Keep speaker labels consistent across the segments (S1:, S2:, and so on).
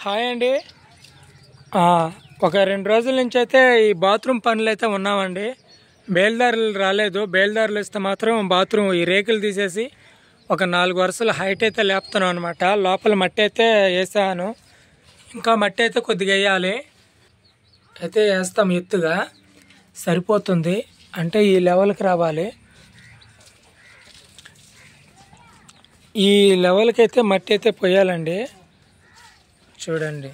S1: Hi అండి. ఒక 2 రోజుల నుంచి అయితే ఈ బాత్రూమ్ పనులు అయితే ఉన్నామండి. బేల్దారులు రాలేదు. బేల్దారులు ఇస్తే మాత్రం బాత్రూమ్ ఈ రేకులు తీసేసి ఒక 4 వరుసలు హైట్ అయితే లేపుతున్నాం అనమాట. లోపల మట్టి అయితే వేసాను, ఇంకా మట్టి అయితే కొద్దిగా వేయాలి. అయితే వేస్తాం, ఎత్తుగా సరిపోతుంది అంటే ఈ లెవెల్కి రావాలి. ఈ లెవెల్కి అయితే మట్టి అయితే పోయాలండి. చూడండి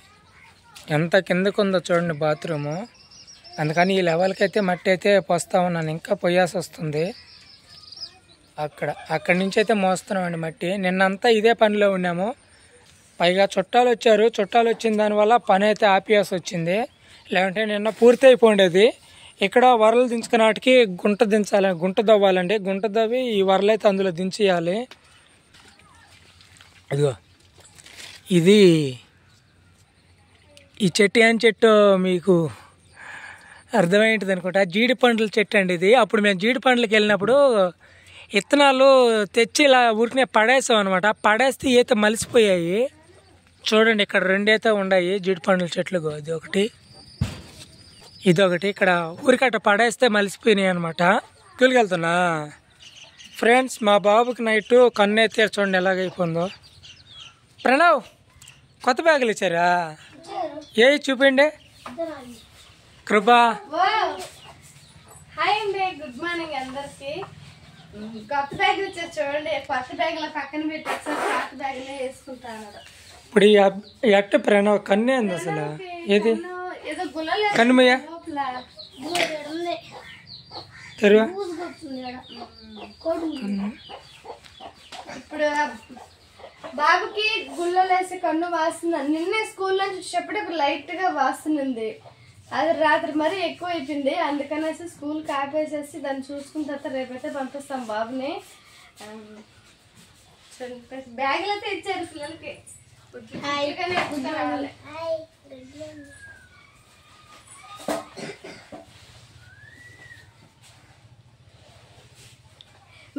S1: ఎంత కిందకు ఉందో చూడండి బాత్రూము. అందుకని ఈ లెవెల్కి అయితే మట్టి అయితే పోస్తా ఉన్నాను, ఇంకా పోయాల్సి వస్తుంది. అక్కడి నుంచి అయితే మోస్తున్నామండి మట్టి. నిన్నంతా ఇదే పనిలో ఉన్నాము. పైగా చుట్టాలు వచ్చారు. చుట్టాలు వచ్చిన దానివల్ల పని అయితే ఆపేయాల్సి వచ్చింది. లేదంటే నిన్న పూర్తి అయిపోయిండేది. ఇక్కడ వరలు దించుకున్నాటికి గుంట దించాలి, గుంట దవ్వాలండి. గుంట దవ్వి ఈ వరలు అయితే అందులో దించేయాలి. అదిగో ఇది ఈ చెట్టు ఏం చెట్టు మీకు అర్థమైంటుంది అనుకుంటా. జీడి పండ్ల చెట్టు అండి ఇది. అప్పుడు మేము జీడి పండ్లకి వెళ్ళినప్పుడు విత్తనాలు తెచ్చి ఇలా ఊరికనే పడేసాం అనమాట. పడేస్తే అయితే మలిసిపోయాయి. చూడండి ఇక్కడ 2 అయితే ఉన్నాయి జీడి పండ్ల చెట్లు. అది ఒకటి, ఇదొకటి. ఇక్కడ ఊరికట్ట పడేస్తే మలిసిపోయినాయి అనమాట. తీసుకెళ్తున్నా ఫ్రెండ్స్. మా బాబుకి నైట్ కన్ను అయితే చూడండి ఎలాగైపోయిందో. ప్రణవ్, కొత్త బ్యాగులు ఇచ్చారా? ఏ చూపిండి. కృపా,
S2: హాయ్ అండి, గుడ్ మార్నింగ్ అందరికి. కొత్త బ్యాగ్ వచ్చారు చూడండి. కొత్త బ్యాగ్ లో పక్కన పెట్టి ఒకసారి పాత బ్యాగ్ వేసుకుంటాను.
S1: ఇప్పుడు ఈ అట్ట ప్రణవ్ కన్నే ఉంది అసలు. ఏది
S2: ఏదో గుల్లలు
S1: కన్నుమయ్యా తెరువా.
S2: ఇప్పుడు బాబుకి గుల్లలు వేసి కన్ను వాస్తుంది. నిన్నే స్కూల్ నుంచి వచ్చేటప్పుడు ఇప్పుడు లైట్ గా వాస్తుంది. అది రాత్రి మరీ ఎక్కువ అయిపోయింది. అందుకనేసి స్కూల్ ఆపేసేసి దాన్ని చూసుకున్న తర్వాత రేపైతే పంపిస్తాం బాబుని. బ్యాగులు అయితే ఇచ్చారు పిల్లలకి.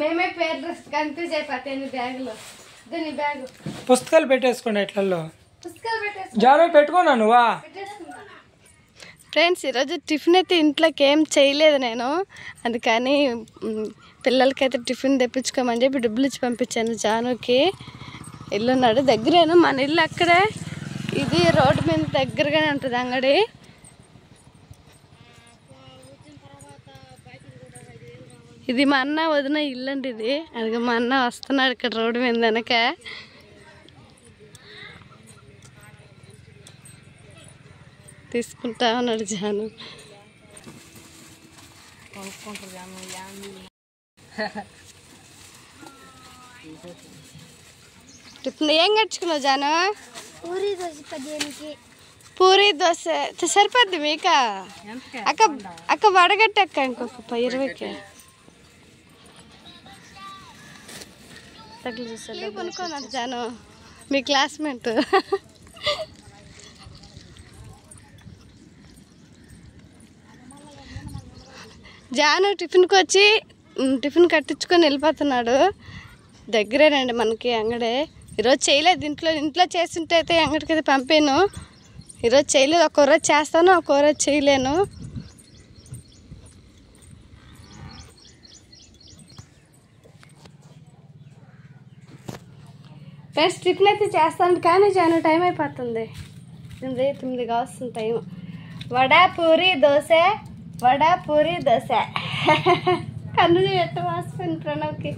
S2: మేమే పేరు డ్రెస్ కన్ఫ్యూజ్ అయిపోతాయి బ్యాగులో. దీని బ్యాగ్
S1: పుస్తకాలు పెట్టేసుకోండి ఇట్లలో.
S2: పుస్తకాలు పెట్టేసి
S1: జాగ్రత్త పెట్టుకున్నా నువ్వా.
S2: ఫ్రెండ్స్, ఈరోజు టిఫిన్ అయితే ఇంట్లోకి ఏం చేయలేదు నేను. అందుకని పిల్లలకైతే టిఫిన్ తెప్పించుకోమని చెప్పి డబ్బులు ఇచ్చి పంపించాను జానుకి. ఇల్లున్నాడు దగ్గరేను, మన ఇల్లు అక్కడే. ఇది రోడ్డు మీద దగ్గరగానే ఉంటుంది అంగడి. ఇది మా అన్న వదిన ఇల్లు అండి ఇది. అందుకే మా అన్న వస్తున్నాడు ఇక్కడ రోడ్డు మీద వెనక. తీసుకుంటా ఉన్నాడు జాను. టిఫిన్ ఏం కట్టుకున్నావు జాను?
S3: పూరి దోశ 15కి.
S2: పూరి దోశ సరిపోద్ది మీక? అక్క వడగట్టి అక్క ఇంకొక 20కి. కొనుక్కున్నాడు జాను, మీ క్లాస్మేట్. జాను టిఫిన్కి వచ్చి టిఫిన్ కట్టించుకొని వెళ్ళిపోతున్నాడు. దగ్గరేనండి మనకి అంగడే. ఈరోజు చేయలేదు. ఇంట్లో చేస్తుంటే అయితే అంగడికి అయితే పంపాను. ఈరోజు చేయలేదు. ఒక్కో రోజు చేస్తాను, ఒక్కో రోజు చేయలేను. ఫ్రెండ్స్, టిఫిన్ అయితే చేస్తాను కానీ జాను టైం అయిపోతుంది. 9 కావస్తుంది టైం. వడ పూరి దోశ, వడ పూరి దోశ. కన్ను ఎట్ట వాసిపోయింది ప్రణవ్కి.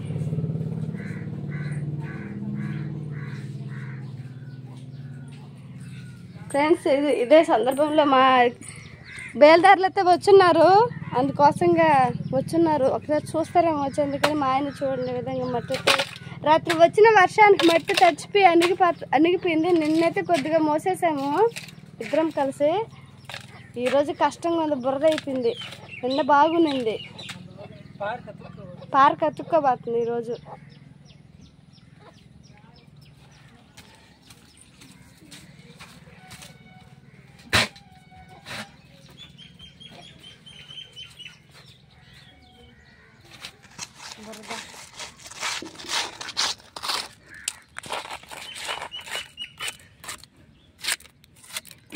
S2: ఫ్రెండ్స్, ఇదే సందర్భంలో మా బేల్దారులు అయితే వచ్చున్నారు. అందుకోసంగా వచ్చున్నారు. ఒకసారి చూస్తారేమో వచ్చేందుకని మా ఆయన చూడండి విధంగా మట్టి. రాత్రి వచ్చిన వర్షానికి మట్టి తడిచిపోయి అణిగిపోయింది. నిన్నైతే కొద్దిగా మోసేసాము ఇద్దరం కలిసి. ఈరోజు కష్టంగా ఉంది, బురద అయిపోయింది. నిన్న బాగుంది, పార్క్ అతుక్కోబోతుంది ఈరోజు. బురద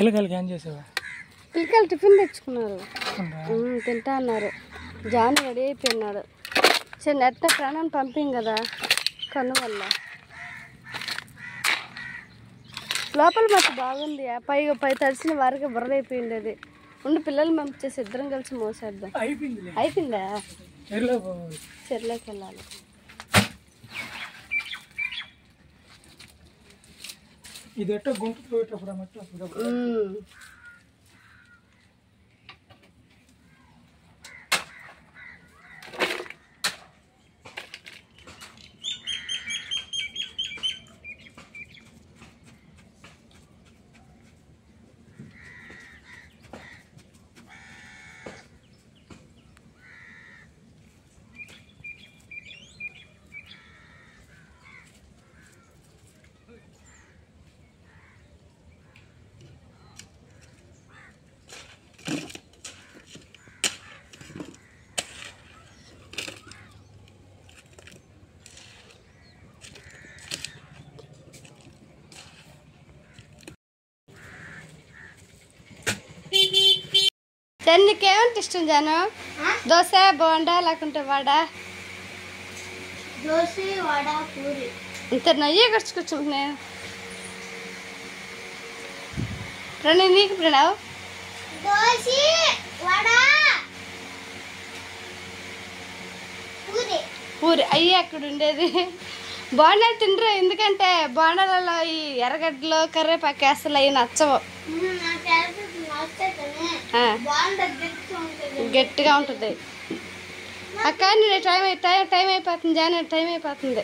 S1: పిల్లకాయలకి ఏం చేసావా?
S2: పిల్లకాయలు టిఫిన్ తెచ్చుకున్నారు, తింటా అన్నారు. జాన్ రెడీ అయిపోయినాడు. సరే నెట్ట ప్రాణాన్ని పంపింగ్ కదా కన్ను వల్ల. లోపల మాకు బాగుంది, పై తడిసిన వారికి బుర్రదైపోయింది. అది ఉండి పిల్లలు పంపించేసి ఇద్దరం కలిసి మోసేద్దాం. అయిపోయిందా? చెరులోకి వెళ్ళాలి.
S1: ఇది ఎట్టో గుంపు పోయేటప్పుడు
S2: నీకేమంటే ఇష్టం జాను? దోశ, బోండా లేకుంటే వడ?
S3: దోశ, వడ, పూరి.
S2: ఇంత నయ్యే ఖర్చుకొచ్చుకుంటున్నా. ప్రణవ్ నీకు? ప్రణవ్
S3: దోశ, వడ, పూరి.
S2: పూరి అయ్యే అక్కడ ఉండేది. బోండాలు తినరు, ఎందుకంటే బోండాలలో ఈ ఎర్రగడ్డలు కర్రేపాకు అసలు అవి నచ్చవు. గట్టిగా ఉంటుంది అక్క. నేను టైం అయిపోతుంది జాన్, టైం అయిపోతుంది.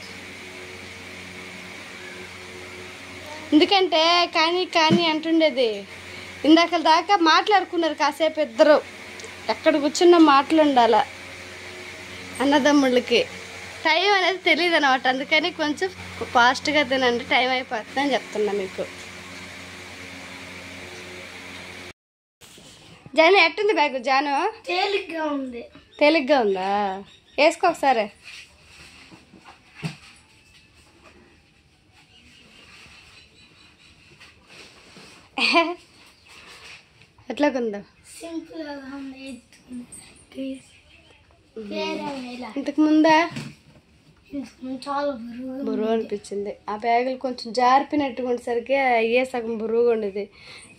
S2: ఎందుకంటే కానీ అంటుండేది. ఇందాక దాకా మాట్లాడుకున్నారు కాసేపు ఇద్దరు. ఎక్కడ కూర్చున్న మాటలు ఉండాల అన్నదమ్ముళ్ళకి. టైం అనేది తెలియదు అనమాట. అందుకని కొంచెం ఫాస్ట్గా తినండి, టైం అయిపోతుంది అని చెప్తున్నా మీకు. జాను ఎట్టుంది బ్యాగ్? జాను
S3: తేలిగ్గా ఉంది.
S2: తేలిగ్గా ఉందా? వేసుకో ఒకసారి. ఎట్లాగుందా? ఇంతకు ముందా
S3: చాలా
S2: బరువు అనిపించింది. ఆ బ్యాగులు కొంచెం జారిపోయినట్టుగా ఉండేసరికి అయ్యే సగం బరువుగా ఉండేది.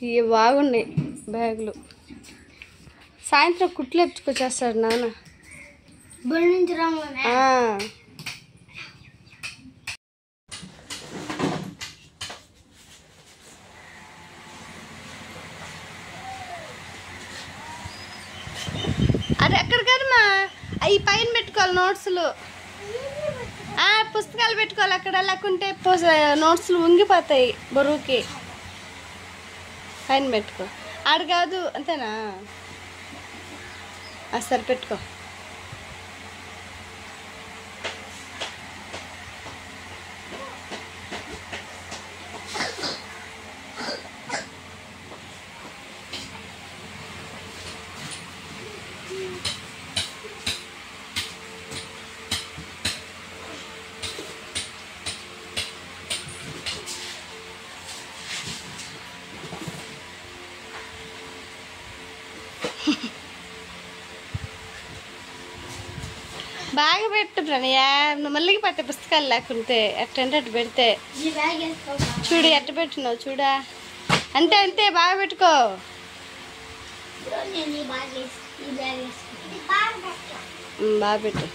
S2: ఇవి బాగున్నాయి బ్యాగులు. సాయంత్రం కుట్లు ఎప్పుకొచ్చేస్తాడు నాన్న.
S3: బడి నుంచి రాగానే
S2: అది ఎక్కడ కదమ్మా, అవి పైన పెట్టుకోవాలి నోట్స్లు. పుస్తకాలు పెట్టుకోవాలి అక్కడ, లేకుంటే నోట్స్లు ఉంగిపోతాయి బరువుకి. పైన పెట్టుకో. ఆడు కాదు అంతేనా? సరే పెట్టుకో. బాగా పెట్టు ప్రణయ, నువ్వు మళ్ళీ పట్టే పుస్తకాలు లేకుంటే ఎట్టంటే అటు పెడితే. చూడు ఎట్ట పెట్టినావు చూడా. అంతే బాగా పెట్టుకో. బాగా పెట్టు.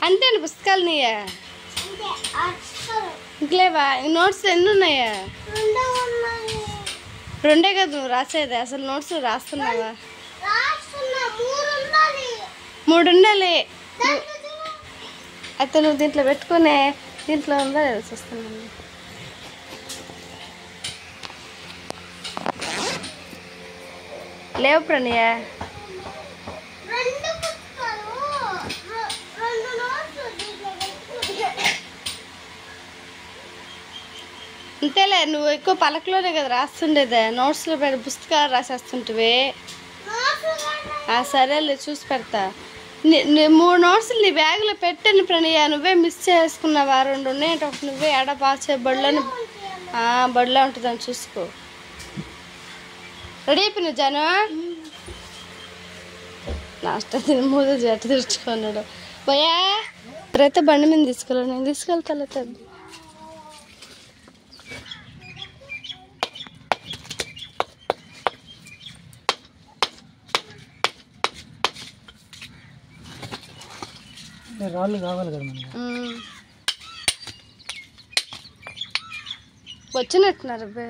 S2: అంతేనా పుస్తకాలు నీయా? ఇంకలేవా? నోట్స్ ఎన్ని ఉన్నాయా? రెండే కదా నువ్వు రాసేది. అసలు నోట్స్ రాస్తున్నావా? 3 ఉండాలి. అయితే నువ్వు దీంట్లో పెట్టుకునే. దీంట్లో ఉందా లేదా చూస్తున్నాను. లేవు ప్రణయ. అంతేలే, నువ్వు ఎక్కువ పలకలోనే కదా రాస్తుండేదే, నోట్స్లో పుస్తకాలు రాసేస్తుంటివి. సరేలే చూసి పెడతా. 3 నోట్స్లు నీ బ్యాగ్లో పెట్టాను ప్రణయ, నువ్వే మిస్ చేసుకున్నావా? 2 ఉన్నాయంటే ఒకటి నువ్వే ఎడ పాచే బడిలో ఉంటుందని చూసుకో. రెడీ అయిపోయినా జాను? లాస్ట్ తిని మూడు జట్టు తెరుచుకున్నాడు. పోయా అయితే బండి మీద తీసుకెళ్ళి, నేను తీసుకెళ్తా. తద్ది
S1: రాళ్ళు కావాలి కదా మనకి.
S2: వచ్చినట్టున్నారు అబ్బే.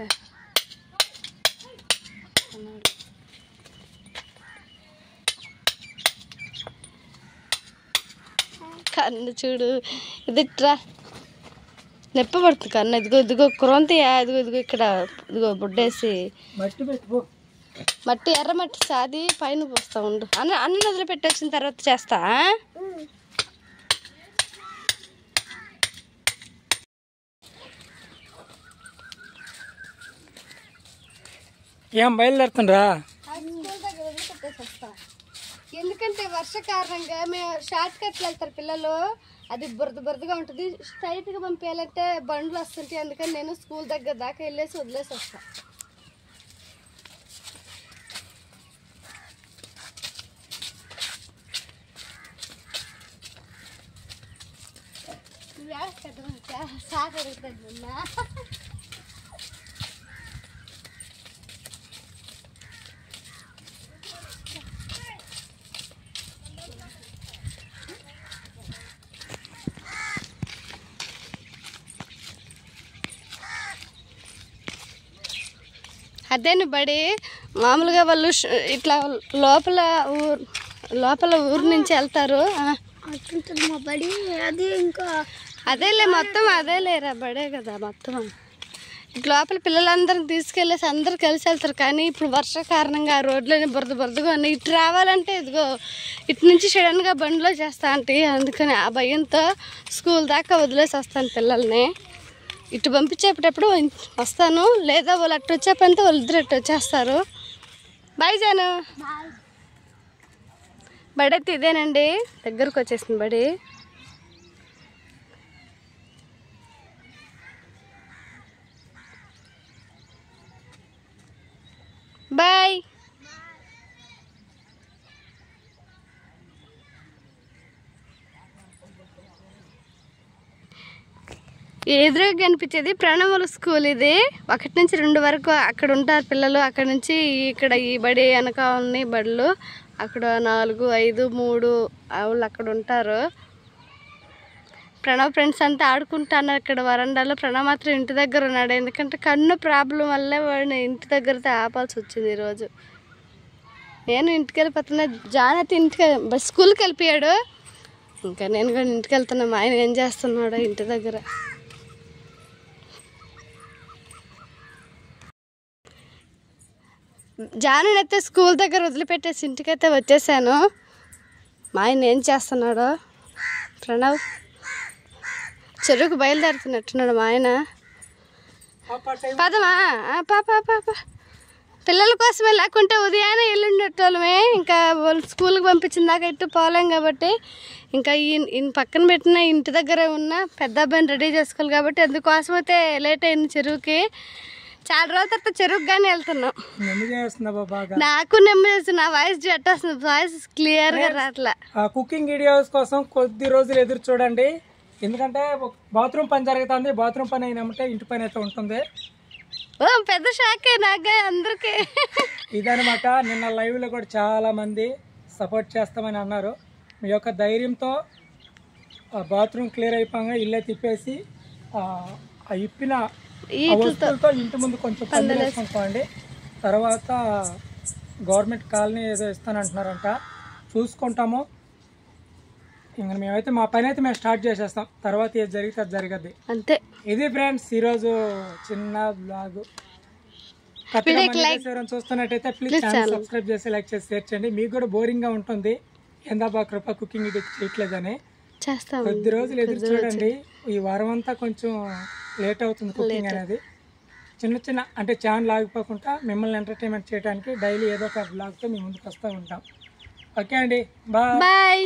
S2: కన్ను చూడు, ఇదిట్రా నొప్పి పడుతుంది కన్ను. ఇదిగో కురంతయా, ఇదిగో ఇక్కడ ఇదిగో బుడ్డేసి మట్టి ఎర్ర మట్టి సాది పైన పోస్తా ఉండు. అన్న వదిలిపెట్టి వచ్చిన తర్వాత చేస్తా.
S1: ఏం బయలుదేరుతుండ్రా?
S2: ఎందుకంటే వర్ష కారణంగా మేము షార్ట్ కట్లు వెళ్తారు పిల్లలు, అది బురదగా ఉంటుంది. స్ట్రైట్గా పంపించాలంటే బండ్లు వస్తుంటాయి. అందుకని నేను స్కూల్ దగ్గర దాకా వెళ్ళేసి వదిలేసి వస్తా. సార్ అడుగుతాడు. అదేను బడి మామూలుగా వాళ్ళు ఇట్లా లోపల ఊరు నుంచి వెళ్తారు.
S3: మా బడి అది ఇంకా
S2: అదేలే మొత్తం అదేలేరా బడే కదా మొత్తం. లోపల పిల్లలందరిని తీసుకెళ్ళేసి అందరు కలిసి వెళ్తారు. కానీ ఇప్పుడు వర్ష కారణంగా ఆ రోడ్లోనే బురదగా ఉన్నాయి. ఇటు రావాలంటే ఇదిగో ఇటు నుంచి సడన్గా బండిలో చేస్తా అంటే, అందుకని ఆ భయంతో స్కూల్ దాకా వదిలేసి వస్తాను పిల్లల్ని. ఇటు పంపించేటప్పుడు వస్తాను, లేదా వాళ్ళు అటు వచ్చేపంతో వాళ్ళు ఇద్దరు అటు వచ్చేస్తారు. బాయ్ జాను. బడి అయితే ఇదేనండి, దగ్గరకు వచ్చేసింది బడి. బాయ్. ఎదురుగా కనిపించేది ప్రణముల స్కూల్. ఇది 1 నుంచి 2 వరకు అక్కడ ఉంటారు పిల్లలు. అక్కడ నుంచి ఇక్కడ ఈ బడి వెనక ఉన్నాయి బడులు. అక్కడ 4, 5, 3 వాళ్ళు అక్కడ ఉంటారు. ప్రణవ్ ఫ్రెండ్స్ అంతా ఆడుకుంటాను ఇక్కడ వరండాలో. ప్రణవ్ మాత్రం ఇంటి దగ్గర ఉన్నాడు. ఎందుకంటే కన్ను ప్రాబ్లం వల్లే వాడిని ఇంటి దగ్గరతో ఆపాల్సి వచ్చింది ఈరోజు. నేను ఇంటికి వెళ్ళిపోతున్నా. జాన్ అయితే స్కూల్కి వెళ్ళిపోయాడు. ఇంకా నేను కూడా ఇంటికి వెళ్తున్నా. మా ఆయన ఏం చేస్తున్నాడు ఇంటి దగ్గర. జాను అయితే స్కూల్ దగ్గర వదిలిపెట్టేసి ఇంటికైతే వచ్చేసాను. మా ఆయన ఏం చేస్తున్నాడో. ప్రణవ్ చెరువుకు బయలుదేరుతున్నట్టున్నాడు మా ఆయన. పదమా పాప పిల్లల కోసమే, లేకుంటే ఉదయాన్నే వెళ్ళుండేటోళ్ళమే. ఇంకా వాళ్ళు స్కూల్కి పంపించిన దాకా ఇటు పోలేం కాబట్టి ఇంకా ఈయన పక్కన పెట్టిన ఇంటి దగ్గర ఉన్న పెద్ద అబ్బాయిని రెడీ చేసుకోవాలి కాబట్టి అందుకోసం అయితే లేట్ అయింది చెరువుకి. చాలా రోజుల తర్వాత చెరువుకి కానీ వెళ్తున్నాం. నాకు నెమ్మది. నా వాయిస్ జట్టేస్తుంది, వాయిస్ క్లియర్గా రాట్లా.
S1: కుకింగ్ వీడియోస్ కోసం కొద్ది రోజులు ఎదురు చూడండి. ఎందుకంటే బాత్రూమ్ పని జరుగుతుంది. బాత్రూమ్ పని అయినామంటే ఇంటి పని అయితే ఉంటుంది.
S2: పెద్ద షాకే నాకే అందరికీ.
S1: ఇదనమాట. నిన్న లైవ్లో కూడా చాలా మంది సపోర్ట్ చేస్తామని అన్నారు. మీ యొక్క ధైర్యంతో బాత్రూమ్ క్లియర్ అయిపోగా ఇల్లే తిప్పేసి ఆ ఇప్పిన వస్తువులతో ఇంటి ముందు కొంచెం పందులు వేసుకుంటామండి. తర్వాత గవర్నమెంట్ కాలనీ ఏదో ఇస్తానంటున్నారంట, చూసుకుంటాము. ఇంకా మేమైతే మా పని అయితే మేము స్టార్ట్ చేసేస్తాం. తర్వాత ఏది జరిగితే అది జరగద్ది
S2: అంతే.
S1: ఇది ఫ్రెండ్స్ ఈరోజు చిన్న బ్లాగ్. కొత్తగా మన వీడియోస్ ఎవరైనా చూస్తున్నట్టయితే ప్లీజ్ ఛానల్ సబ్స్క్రైబ్ చేసి లైక్ చేసి షేర్ చేయండి. మీకు కూడా బోరింగ్ గా ఉంటుంది ఏందా కృప కుకింగ్ చేయట్లేదని
S2: చేస్తాం.
S1: కొద్ది రోజులు ఎదురు చూడండి. ఈ వారం అంతా కొంచెం లేట్ అవుతుంది కుకింగ్ అనేది. చిన్న చిన్న అంటే ఛానల్ ఆగిపోకుండా మిమ్మల్ని ఎంటర్టైన్మెంట్ చేయడానికి డైలీ ఏదో ఒక బ్లాగ్తో మీ ముందుకు వస్తూ ఉంటాం. ఓకే అండి, బాయ్.